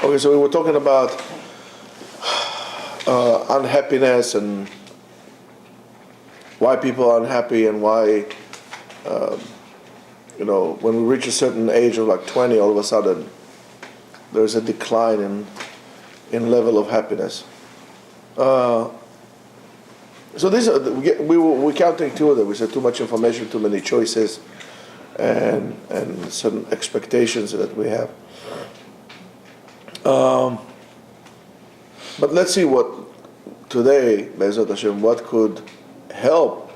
Okay, so we were talking about unhappiness and why people are unhappy and why, when we reach a certain age of like 20, all of a sudden there's a decline in level of happiness. So these are we're counting two of them. We said too much information, too many choices, and certain expectations that we have. But let's see what today, Be'ezrat Hashem, what could help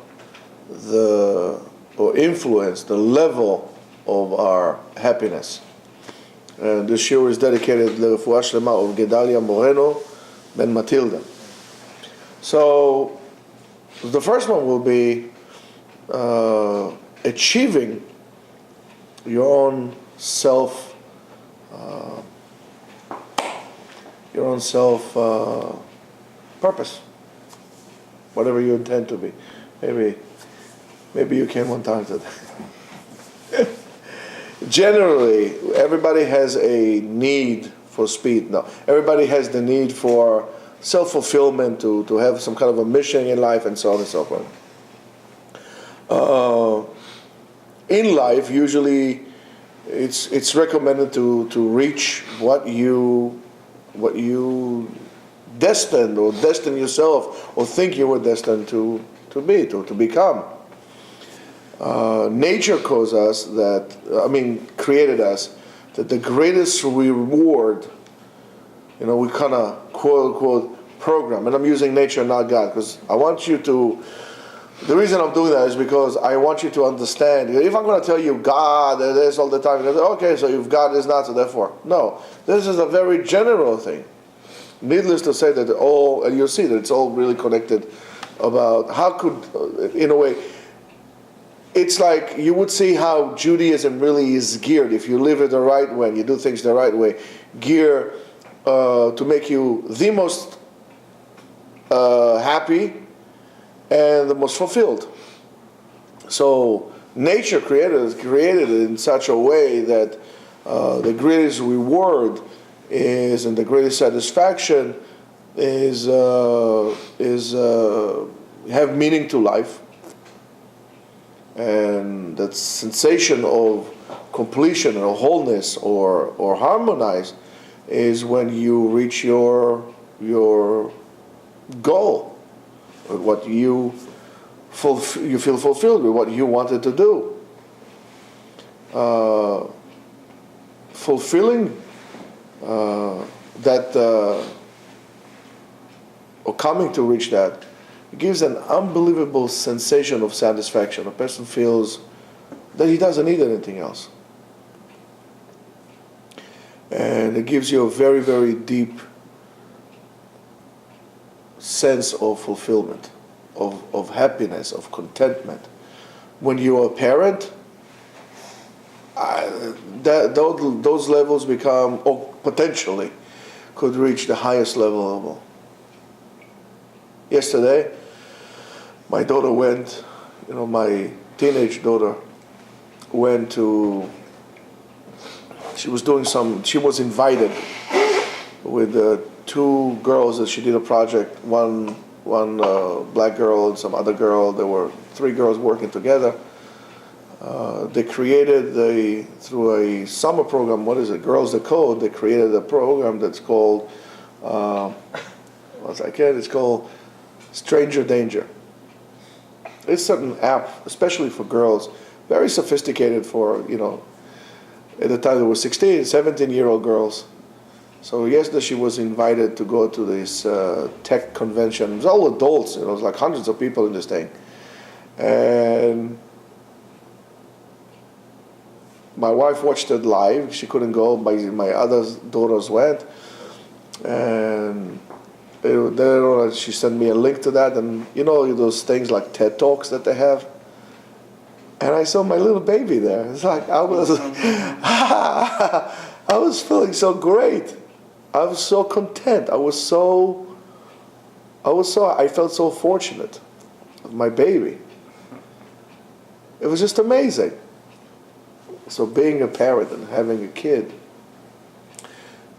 or influence the level of our happiness. And this shiur is dedicated to the Refuah Shlema of Gedalia Moreno ben Matilda. So the first one will be achieving your own self purpose, whatever you intend to be. Maybe you can one time today. Generally, everybody has a need for speed. No, everybody has the need for self-fulfillment, to have some kind of a mission in life, and so on and so forth. In life, usually, it's recommended to reach what you destined or destine yourself or think you were destined to become. Nature created us that the greatest reward, we kind of quote unquote program, and I'm using nature, not God, because I want you to. The reason I'm doing that is because I want you to understand. If I'm going to tell you God this all the time, okay, so if God is not, so therefore. No, this is a very general thing. Needless to say that and you'll see that it's all really connected about how could, in a way, it's like you would see how Judaism really is geared, if you live it the right way and you do things the right way, gear to make you the most happy and the most fulfilled. So nature created it in such a way that the greatest reward is, and the greatest satisfaction is have meaning to life, and that sensation of completion or wholeness or harmonize is when you reach your goal. What you feel fulfilled with, what you wanted to do. Fulfilling that, or coming to reach that, it gives an unbelievable sensation of satisfaction. A person feels that he doesn't need anything else. And it gives you a very, very deep sense of fulfillment, of happiness, of contentment. When you're a parent, those levels become, or potentially could reach the highest level of all. Yesterday, my daughter went, my teenage daughter went to, she was invited with two girls that she did a project, one black girl and some other girl. There were three girls working together. They created, through a summer program, Girls That Code, they created a program that's called, it's called Stranger Danger. It's an app, especially for girls, very sophisticated for, at the time there were 16, 17-year-old girls. So yesterday she was invited to go to this tech convention. It was all adults, it was like hundreds of people in this thing. And my wife watched it live. She couldn't go, my other daughters went. And she sent me a link to that. And those things like TED Talks that they have. And I saw my little baby there. It's like I was feeling so great. I was so content. I felt so fortunate with my baby. It was just amazing. So being a parent and having a kid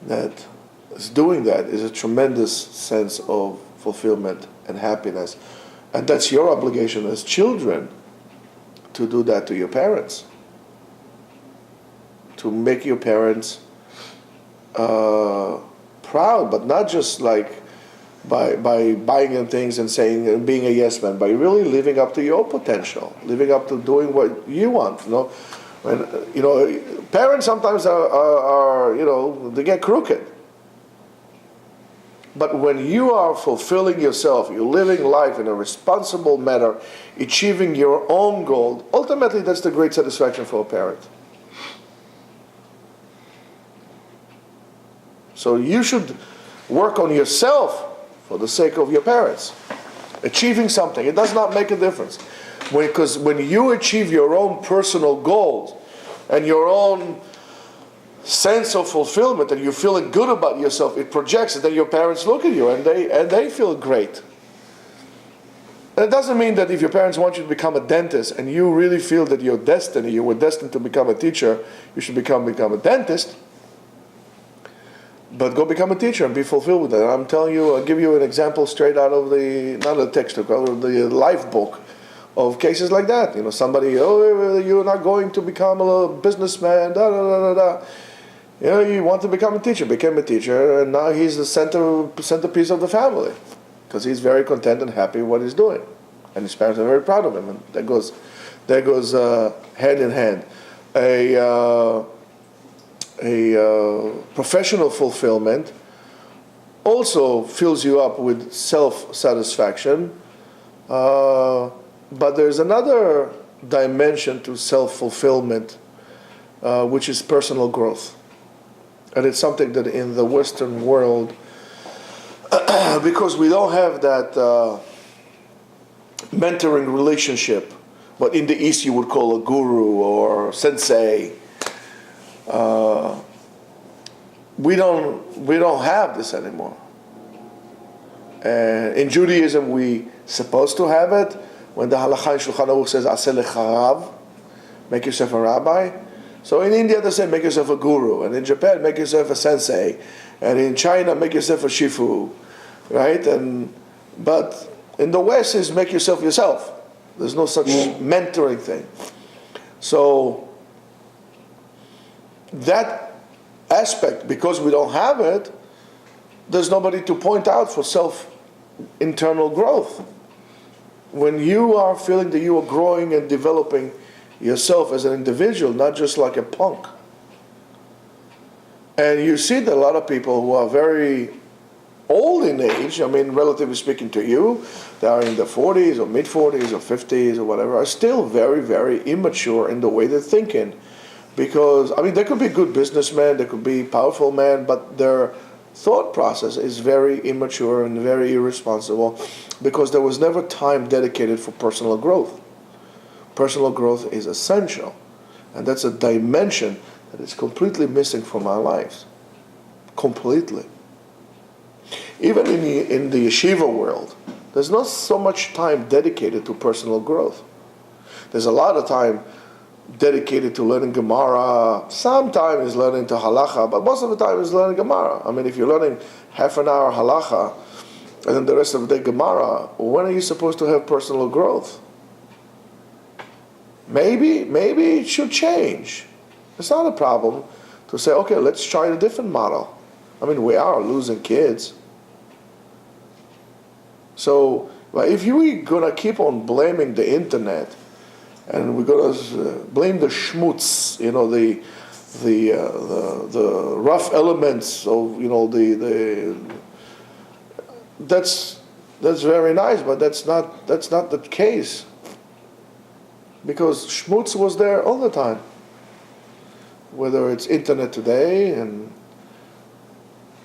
that is doing that is a tremendous sense of fulfillment and happiness. And that's your obligation as children to do that to your parents. To make your parents proud, but not just like by buying them things and saying and being a yes man, by really living up to your potential, living up to doing what you want. When parents sometimes are they get crooked. But when you are fulfilling yourself, you're living life in a responsible manner, achieving your own goal, ultimately that's the great satisfaction for a parent. So you should work on yourself for the sake of your parents. Achieving something, it does not make a difference. Because when you achieve your own personal goals and your own sense of fulfillment and you're feeling good about yourself, it projects, and then your parents look at you and they feel great. And it doesn't mean that if your parents want you to become a dentist and you really feel that you were destined to become a teacher, you should become a dentist. But go become a teacher and be fulfilled with that. And I'm telling you, I'll give you an example straight out of not a textbook, out of the life book of cases like that. Somebody, you're not going to become a businessman, da da da da da. You want to become a teacher, became a teacher, and now he's the centerpiece of the family because he's very content and happy with what he's doing, and his parents are very proud of him, and that goes hand in hand. A professional fulfillment also fills you up with self-satisfaction, but there's another dimension to self-fulfillment, which is personal growth. And it's something that in the Western world, because we don't have that mentoring relationship, what in the East you would call a guru or sensei, we don't have this anymore. And in Judaism, we supposed to have it. When the Halakha in Shulchan Aruch says "Aseh lecha rav," make yourself a rabbi. So in India they say make yourself a guru, and in Japan make yourself a sensei, and in China make yourself a shifu, right? But in the West is make yourself. There's no such mentoring thing. So that aspect, because we don't have it, there's nobody to point out for internal growth. When you are feeling that you are growing and developing yourself as an individual, not just like a punk. And you see that a lot of people who are very old in age, relatively speaking to you, they are in their 40s or mid-40s or 50s or whatever, are still very, very immature in the way they're thinking. Because, they could be good businessmen, they could be powerful men, but their thought process is very immature and very irresponsible because there was never time dedicated for personal growth. Personal growth is essential, and that's a dimension that is completely missing from our lives. Completely. Even in the Yeshiva world, there's not so much time dedicated to personal growth. There's a lot of time dedicated to learning Gemara. Some time is learning to Halacha, but most of the time is learning Gemara. If you're learning half an hour Halacha and then the rest of the day Gemara, when are you supposed to have personal growth? Maybe it should change. It's not a problem to say, okay, let's try a different model. We are losing kids. So if we're going to keep on blaming the internet, and we're going to blame the schmutz, the rough elements of, that's very nice, but that's not the case. Because schmutz was there all the time. Whether it's internet today and,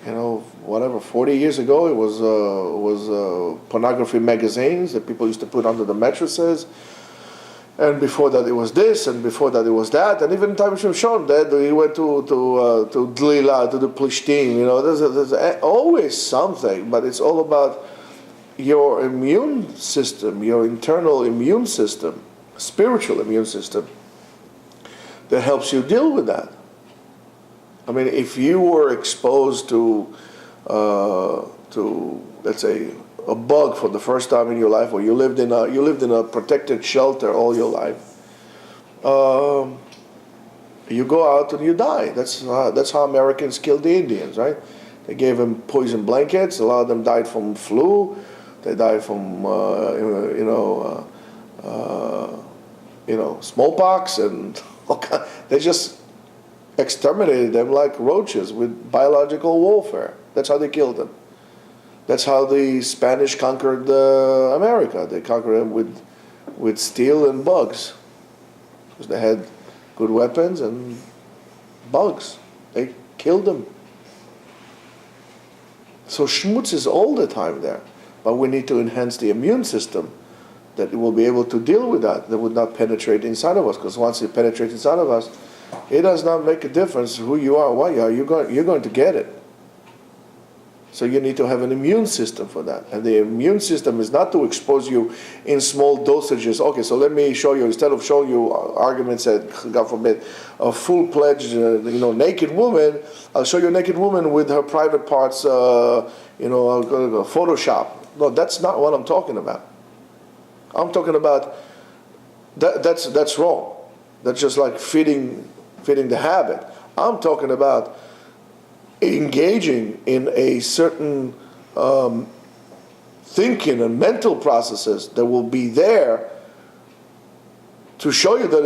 40 years ago it was pornography magazines that people used to put under the mattresses. And before that it was this, and before that it was that, and even in time of Shimshon, that he went to Dlila, to the Plishtim. There's always something, but it's all about your immune system, your internal immune system, spiritual immune system, that helps you deal with that. I mean, if you were exposed to let's say a bug for the first time in your life, or you lived in a protected shelter all your life, you go out and you die. That's how Americans killed the Indians, right? They gave them poison blankets. A lot of them died from flu. They died from smallpox, and they just exterminated them like roaches with biological warfare. That's how they killed them. That's how the Spanish conquered America. They conquered them with steel and bugs, because they had good weapons and bugs. They killed them. So schmutz is all the time there, but we need to enhance the immune system that it will be able to deal with that would not penetrate inside of us, because once it penetrates inside of us, it does not make a difference who you are, what you are, you're going to get it. So you need to have an immune system for that. And the immune system is not to expose you in small dosages. Okay, so let me show you, instead of showing you arguments that, God forbid, a full-fledged, naked woman, I'll show you a naked woman with her private parts, Photoshop. No, that's not what I'm talking about. I'm talking about, that's wrong. That's just like feeding the habit. I'm talking about engaging in a certain thinking and mental processes that will be there to show you that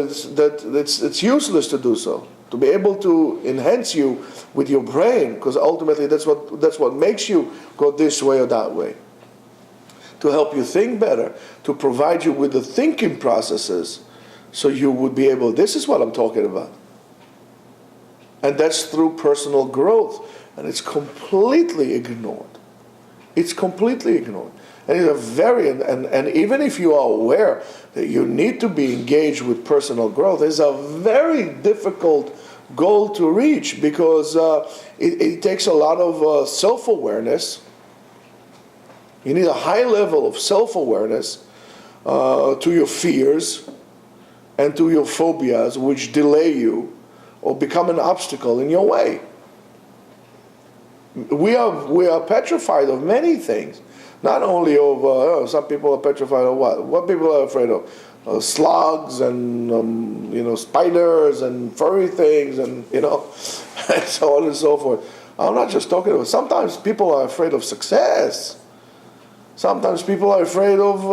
it's useless to do so. To be able to enhance you with your brain, because ultimately that's what makes you go this way or that way. To help you think better, to provide you with the thinking processes, so you would be able. This is what I'm talking about. And that's through personal growth. And it's completely ignored. It's completely ignored. And it's and even if you are aware that you need to be engaged with personal growth, it's a very difficult goal to reach, because it takes a lot of self-awareness. You need a high level of self-awareness to your fears and to your phobias, which delay you or become an obstacle in your way. We are petrified of many things. Not only of some people are petrified of what? What people are afraid of? Slugs and spiders and furry things and and so on and so forth. I'm not just talking about. Sometimes people are afraid of success. Sometimes people are afraid of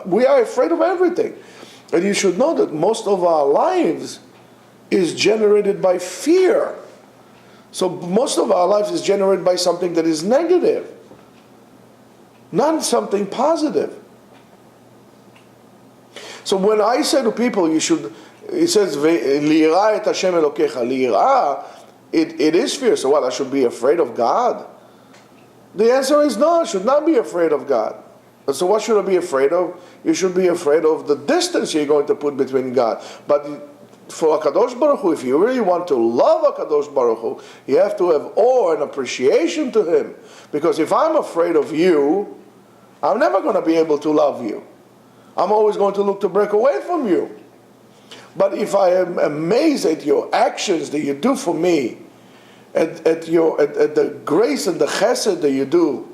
we are afraid of everything. And you should know that most of our lives is generated by fear. So most of our lives is generated by something that is negative, not something positive. So when I say to people, it says, Li'ira et Hashem Elokecha. Li'ira, it is fear. So what, I should be afraid of God? The answer is no, I should not be afraid of God. And so what should I be afraid of? You should be afraid of the distance you're going to put between God. But for HaKadosh Baruch Hu, if you really want to love HaKadosh Baruch Hu, you have to have awe and appreciation to Him. Because if I'm afraid of you, I'm never going to be able to love you. I'm always going to look to break away from you. But if I am amazed at your actions that you do for me, at the grace and the chesed that you do,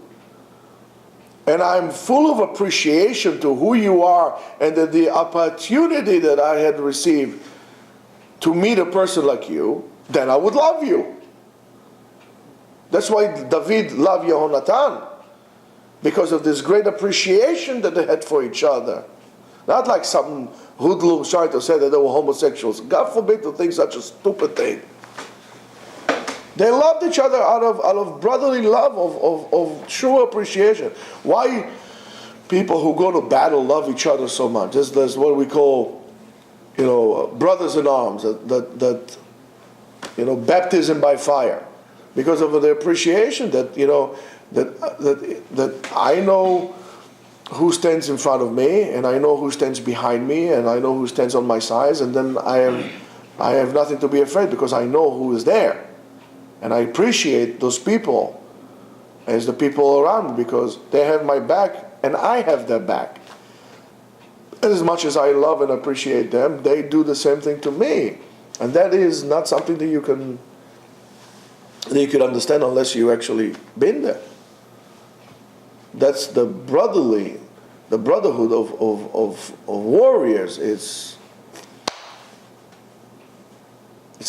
and I'm full of appreciation to who you are and the opportunity that I had received to meet a person like you, then I would love you. That's why David loved Yehonatan, because of this great appreciation that they had for each other. Not like some hoodlums trying to say that they were homosexuals. God forbid to think such a stupid thing. They loved each other out of brotherly love, of true appreciation. Why people who go to battle love each other so much? There's what we call, brothers in arms, that baptism by fire, because of the appreciation that I know who stands in front of me, and I know who stands behind me, and I know who stands on my sides, and then I have nothing to be afraid, because I know who is there. And I appreciate those people as the people around me, because they have my back and I have their back. And as much as I love and appreciate them, they do the same thing to me. And that is not something that you can understand unless you actually been there. That's the brotherhood of warriors. It's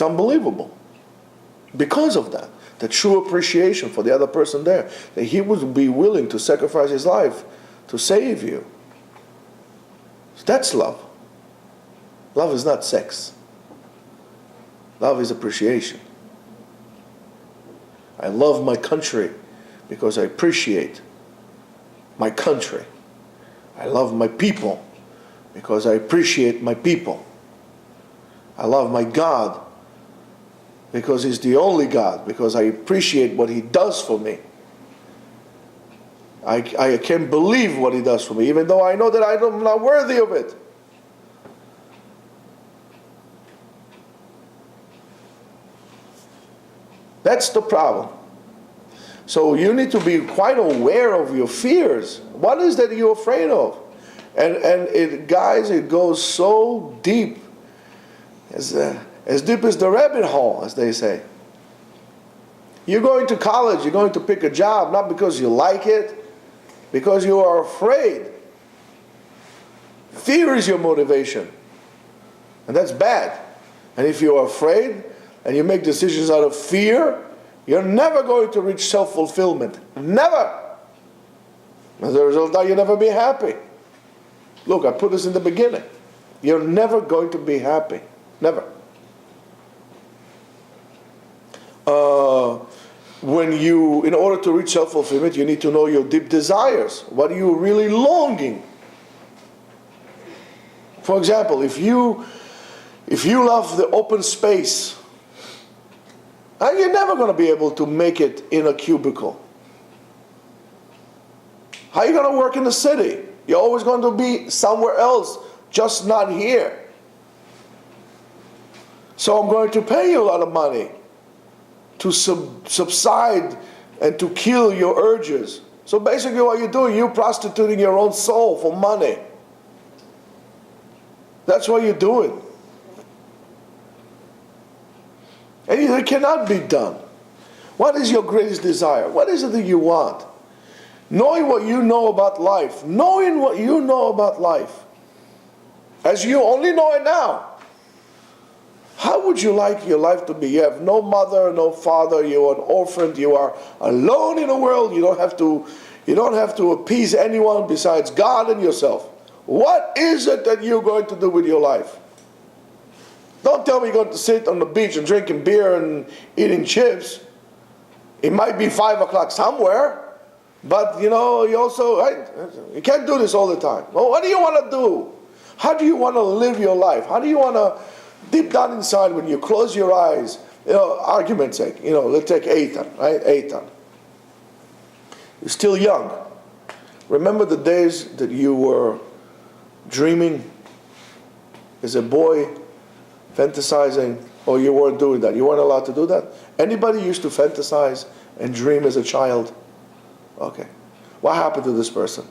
unbelievable. Because of that, the true appreciation for the other person there, that he would be willing to sacrifice his life to save you. That's love. Love is not sex. Love is appreciation. I love my country because I appreciate my country. I love my people because I appreciate my people. I love my God because He's the only God, because I appreciate what He does for me. I can't believe what He does for me, even though I know that I'm not worthy of it. That's the problem. So you need to be quite aware of your fears. What is that you're afraid of? And guys, it goes so deep, as deep as the rabbit hole, as they say. You're going to college, you're going to pick a job, not because you like it, because you are afraid. Fear is your motivation. And that's bad. And if you are afraid, and you make decisions out of fear, you're never going to reach self-fulfillment. Never. As a result, you'll never be happy. Look, I put this in the beginning. You're never going to be happy. Never. In order to reach self-fulfillment, you need to know your deep desires. What are you really longing? For example, if you love the open space, and you're never going to be able to make it in a cubicle. How are you going to work in the city? You're always going to be somewhere else, just not here. So I'm going to pay you a lot of money to subside and to kill your urges. So basically what you're doing, you're prostituting your own soul for money. That's what you're doing. And it cannot be done. What is your greatest desire? What is it that you want? Knowing what you know about life. Knowing what you know about life. As you only know it now. How would you like your life to be? You have no mother, no father, you are an orphan, you are alone in the world, you don't have to appease anyone besides God and yourself. What is it that you're going to do with your life? Don't tell me you're going to sit on the beach and drinking beer and eating chips. It might be 5 o'clock somewhere, but you can't do this all the time. Well, what do you want to do? How do you want to live your life? How do you want to, deep down inside, when you close your eyes, argument's sake, let's take Etzion, right? Etzion. You're still young. Remember the days that you were dreaming as a boy, fantasizing, or you weren't doing that? You weren't allowed to do that? Anybody used to fantasize and dream as a child? Okay. What happened to this person?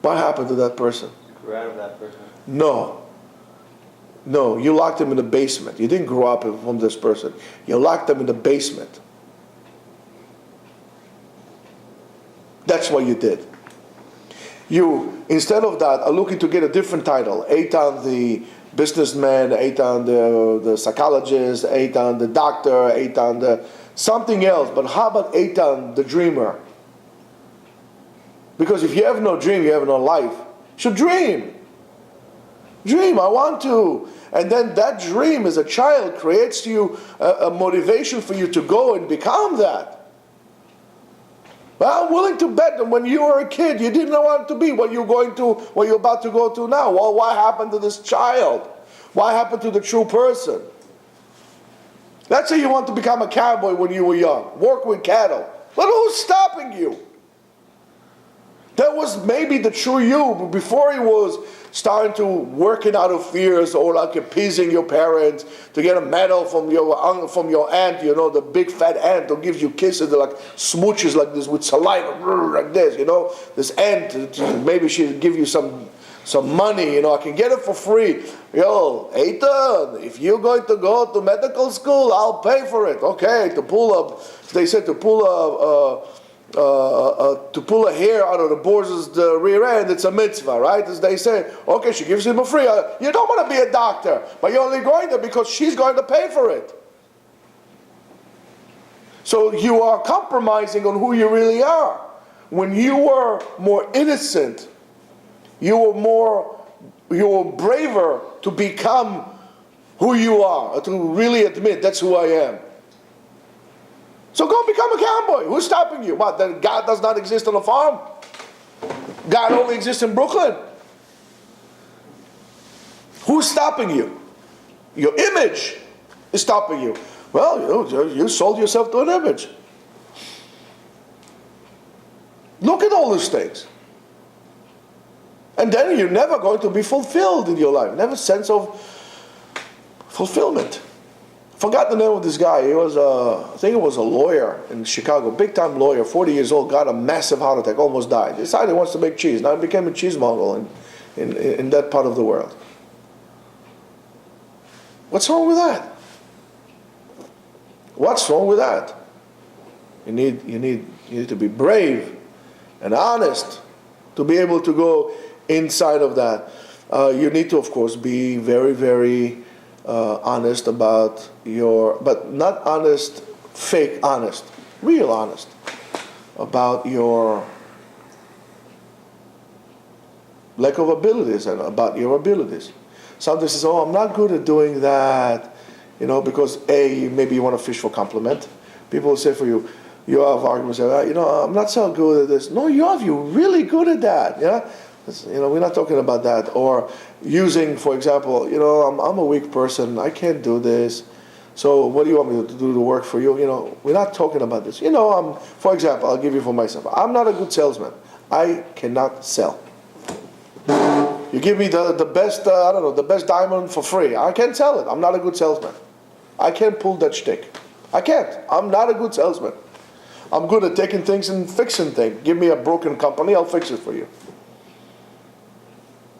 What happened to that person? You grew out of that person. No, you locked them in the basement. You didn't grow up from this person. You locked them in the basement. That's what you did. You, instead of that, are looking to get a different title. Etzion the businessman, Etzion the psychologist, Etzion the doctor, Etzion the something else. But how about Etzion the dreamer? Because if you have no dream, you have no life. You should dream. Dream, I want to. And then that dream as a child creates you a motivation for you to go and become that. Well, I'm willing to bet that when you were a kid, you didn't know what to be, what you're about to go to now. Well, what happened to this child? What happened to the true person? Let's say you want to become a cowboy when you were young, work with cattle. But who's stopping you? That was maybe the true you, but before he was starting to working out of fears or like appeasing your parents to get a medal from your aunt, the big fat aunt who gives you kisses, like smooches like this with saliva, like this, This aunt, maybe she'll give you some some money, I can get it for free. Yo, Eitan, if you're going to go to medical school, I'll pay for it. Okay, they said to pull a hair out of the boar's rear end, it's a mitzvah, right? As they say, okay, she gives him a free. You don't want to be a doctor, but you're only going there because she's going to pay for it. So you are compromising on who you really are. When you were more innocent, you were braver to become who you are, to really admit that's who I am. So go become a cowboy. Who's stopping you? What, that God does not exist on a farm? God only exists in Brooklyn? Who's stopping you? Your image is stopping you. Well, you sold yourself to an image. Look at all these things. And then you're never going to be fulfilled in your life. Never sense of fulfillment. Forgot the name of this guy. He was I think he was a lawyer in Chicago, big time lawyer, 40 years old, got a massive heart attack, almost died. Decided he wants to make cheese. Now he became a cheese mogul in that part of the world. What's wrong with that? What's wrong with that? You need to be brave and honest to be able to go inside of that. You need to, of course, be very, very honest about but not honest, fake honest, real honest about your lack of abilities and about your abilities. Sometimes you say, I'm not good at doing that, because maybe you want to fish for compliment. People will say for you, you have arguments, I'm not so good at this. No, you're really good at that, yeah? We're not talking about that. Or using, for example, I'm a weak person, I can't do this. So what do you want me to do to work for you? We're not talking about this. For example, I'll give you for myself. I'm not a good salesman. I cannot sell. You give me the best, the best diamond for free. I can't sell it. I'm not a good salesman. I can't pull that shtick. I can't. I'm not a good salesman. I'm good at taking things and fixing things. Give me a broken company, I'll fix it for you.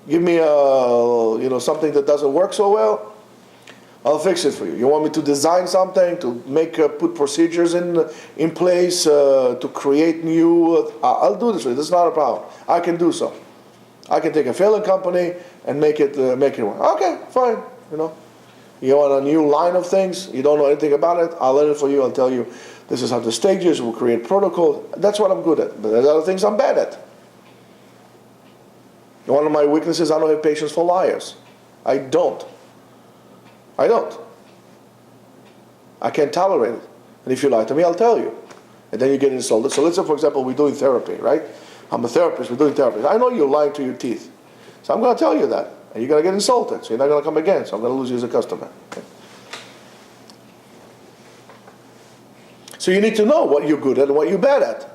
Give me something that doesn't work so well, I'll fix it for you. You want me to design something, to put procedures in place, to create new, I'll do this for you. This is not a problem. I can do so. I can take a failing company and make it work. Okay, fine. You want a new line of things, you don't know anything about it, I'll learn it for you, I'll tell you this is how the stages, we'll create protocol. That's what I'm good at. But there's other things I'm bad at. One of my weaknesses, I don't have patience for liars. I don't. I can't tolerate it. And if you lie to me, I'll tell you. And then you get insulted. So let's say, for example, we're doing therapy, right? I'm a therapist, we're doing therapy. I know you're lying to your teeth. So I'm going to tell you that. And you're going to get insulted. So you're not going to come again. So I'm going to lose you as a customer. Okay. So you need to know what you're good at and what you're bad at.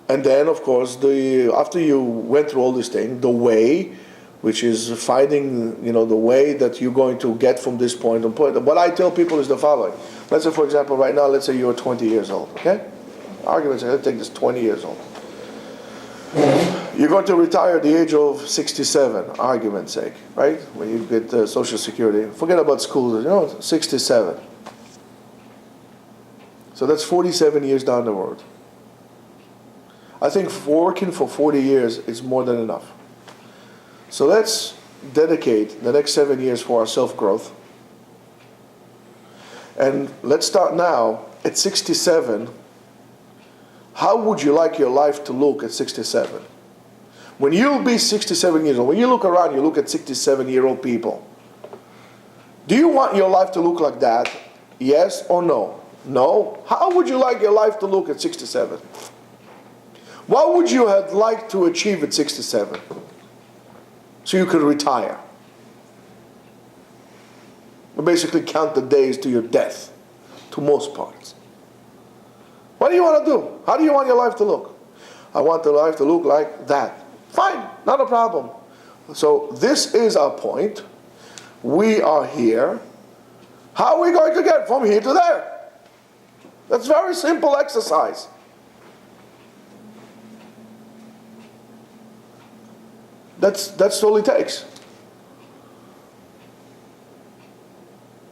And then, of course, after you went through all these things, the way, which is finding, the way that you're going to get from this point to point. What I tell people is the following. Let's say, for example, right now, let's say you're 20 years old, okay? Arguments, let's take this 20 years old. You're going to retire at the age of 67, argument's sake, right? When you get Social Security. Forget about school, 67. So that's 47 years down the road. I think working for 40 years is more than enough. So let's dedicate the next 7 years for our self-growth. And let's start now at 67. How would you like your life to look at 67? When you'll be 67 years old, when you look around, you look at 67-year-old people. Do you want your life to look like that? Yes or no? No? How would you like your life to look at 67? What would you have liked to achieve at 67? So you could retire. Or basically count the days to your death, to most parts. What do you want to do? How do you want your life to look? I want the life to look like that. Fine, not a problem. So this is our point. We are here. How are we going to get from here to there? That's a very simple exercise. That's all it takes.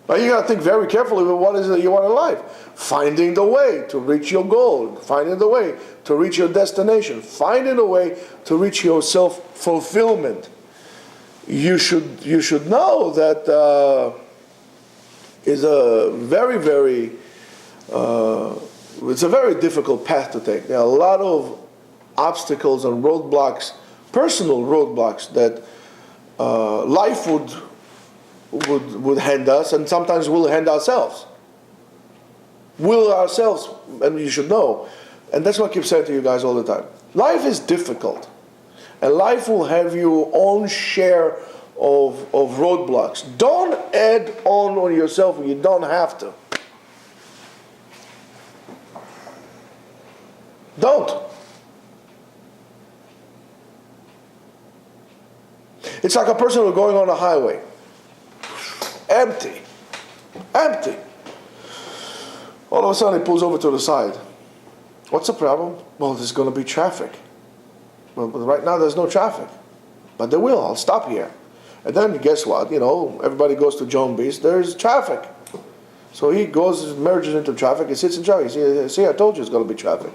Now you got to think very carefully about what is it you want in life. Finding the way to reach your goal. Finding the way to reach your destination. Finding a way to reach your self-fulfillment. You should know that is a very, very it's a very difficult path to take. There are a lot of obstacles and roadblocks, personal roadblocks that life would hand us, and sometimes we'll hand ourselves. And you should know, and that's what I keep saying to you guys all the time. Life is difficult, and life will have your own share of roadblocks. Don't add on yourself when you don't have to. Don't. It's like a person who's going on a highway. Empty. All of a sudden he pulls over to the side. What's the problem? Well, there's going to be traffic. But right now there's no traffic. But there will. I'll stop here. And then guess what? Everybody goes to Joan Beach. There's traffic. So he goes, merges into traffic. He sits in traffic. See, I told you it's going to be traffic.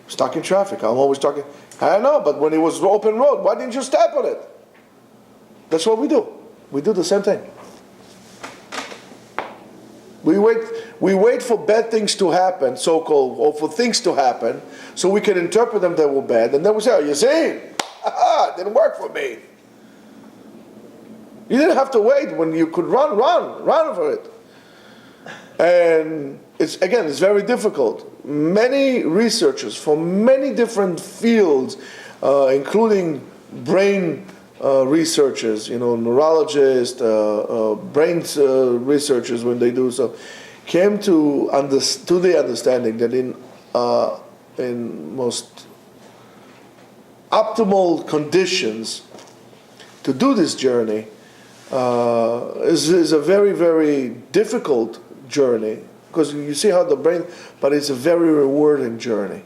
Stuck in traffic. I'm always talking. I know, but when it was open road, why didn't you step on it? That's what we do. We do the same thing. We wait for bad things to happen, so-called, or for things to happen, so we can interpret them that were bad, and then we say, oh, you see? It didn't work for me. You didn't have to wait when you could run for it. And it's very difficult. Many researchers from many different fields, including brain researchers, neurologists, brain researchers, when they do so, came to the understanding that in most optimal conditions to do this journey is a very, very difficult journey, because you see how the brain, but it's a very rewarding journey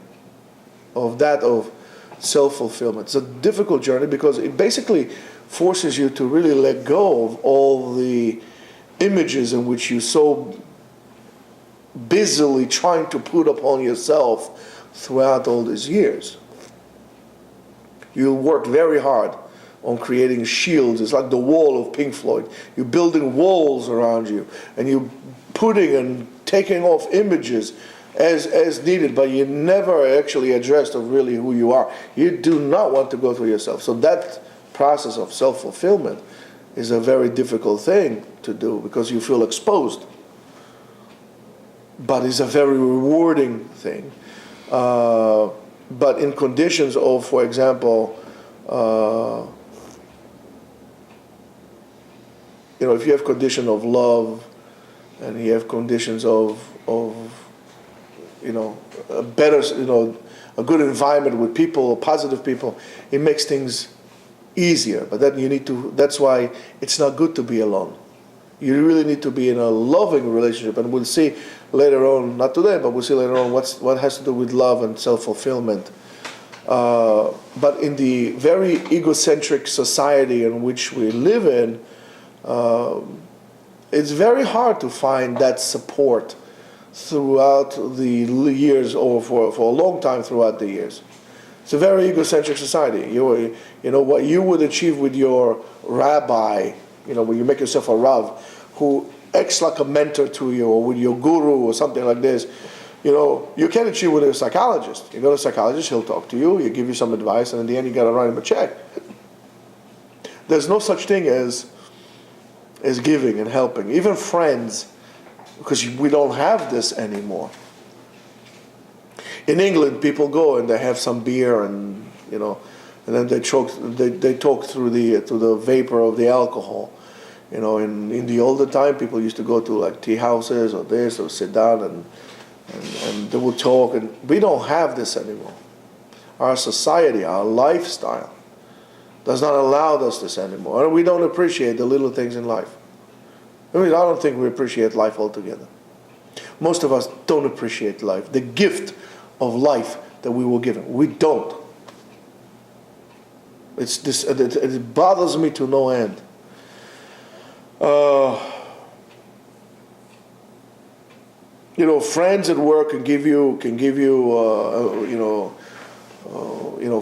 of self-fulfillment. It's a difficult journey because it basically forces you to really let go of all the images in which you so busily trying to put upon yourself throughout all these years. You work very hard on creating shields. It's like the wall of Pink Floyd. You're building walls around you, and you're putting and taking off images as needed, but you never actually addressed of really who you are. You do not want to go through yourself. So that process of self-fulfillment is a very difficult thing to do because you feel exposed. But it's a very rewarding thing. But in conditions of, for example, if you have condition of love, and you have conditions of a better, a good environment with people, positive people, it makes things easier. But then that's why it's not good to be alone. You really need to be in a loving relationship, and we'll see later on, not today, but we'll see later on what has to do with love and self-fulfillment. But in the very egocentric society in which we live in, it's very hard to find that support throughout the years, or for a long time throughout the years. It's a very egocentric society. What you would achieve with your rabbi, when you make yourself a rav, who acts like a mentor to you, or with your guru or something like this, you can't achieve with a psychologist. You go to a psychologist, he'll talk to you, he'll give you some advice, and in the end you got to write him a check. There's no such thing as giving and helping. Even friends, because we don't have this anymore. In England, people go and they have some beer, and and then they talk through the vapor of the alcohol. In the older time, people used to go to like tea houses or this, or sit down and they would talk, and we don't have this anymore. Our society, our lifestyle does not allow us this anymore. And we don't appreciate the little things in life. I don't think we appreciate life altogether. Most of us don't appreciate life, the gift of life that we were given. We don't. It bothers me to no end. Friends at work can give you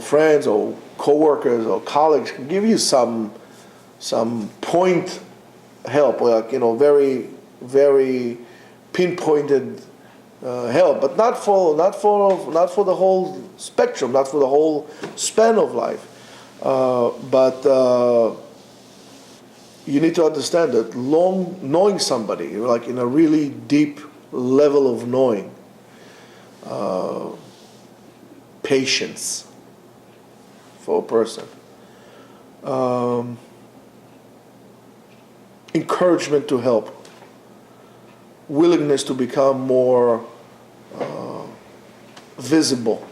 friends or coworkers or colleagues can give you some point help, like very very pinpointed help, but not for the whole spectrum, not for the whole span of life. But you need to understand that knowing somebody, like in a really deep level of knowing, patience for a person, encouragement to help, willingness to become more visible,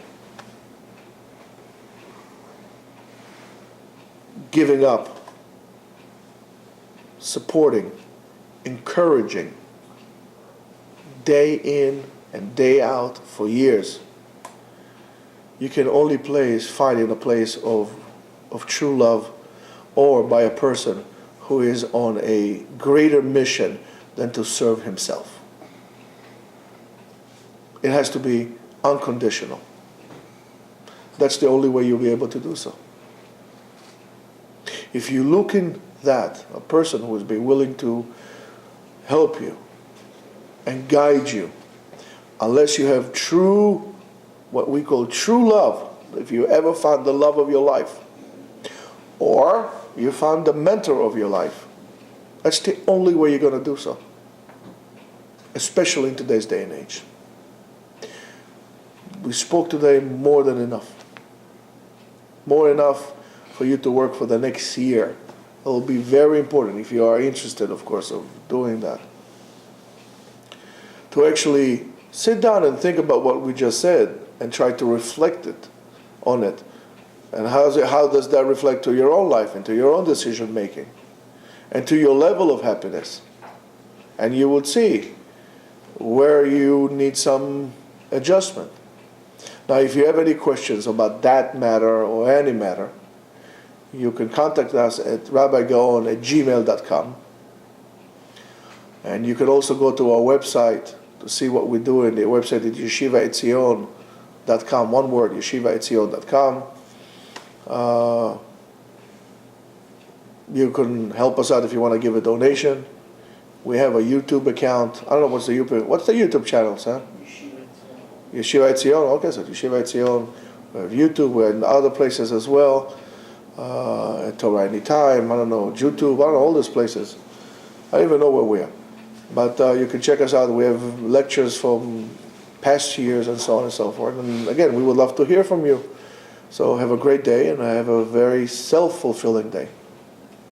giving up, supporting, encouraging, day in and day out for years. You can only find in a place of true love, or by a person who is on a greater mission than to serve himself. It has to be unconditional. That's the only way you'll be able to do so. If you look in that, a person who has been willing to help you and guide you, unless you have true, what we call true love, if you ever found the love of your life, or you found the mentor of your life, that's the only way you're going to do so, especially in today's day and age. We spoke today more than enough. More enough for you to work for the next year. It will be very important, if you are interested, of course, of doing that, to actually sit down and think about what we just said and try to reflect on it. And how does that reflect to your own life and to your own decision making and to your level of happiness? And you would see where you need some adjustment. Now, if you have any questions about that matter or any matter, you can contact us at rabbigaon@gmail.com. And you can also go to our website to see what we do. In the website at yeshivaetzion.com, one word, yeshivaetzion.com. You can help us out if you want to give a donation. We have a YouTube account. I don't know what's the YouTube channel, Sam? Yeshiva Etzion. Okay, so Yeshiva Etzion. We have YouTube. We're in other places as well. At Torah Anytime. I don't know, YouTube. I don't know, all these places. I don't even know where we are. But you can check us out. We have lectures from past years and so on and so forth. And again, we would love to hear from you. So have a great day and have a very self-fulfilling day.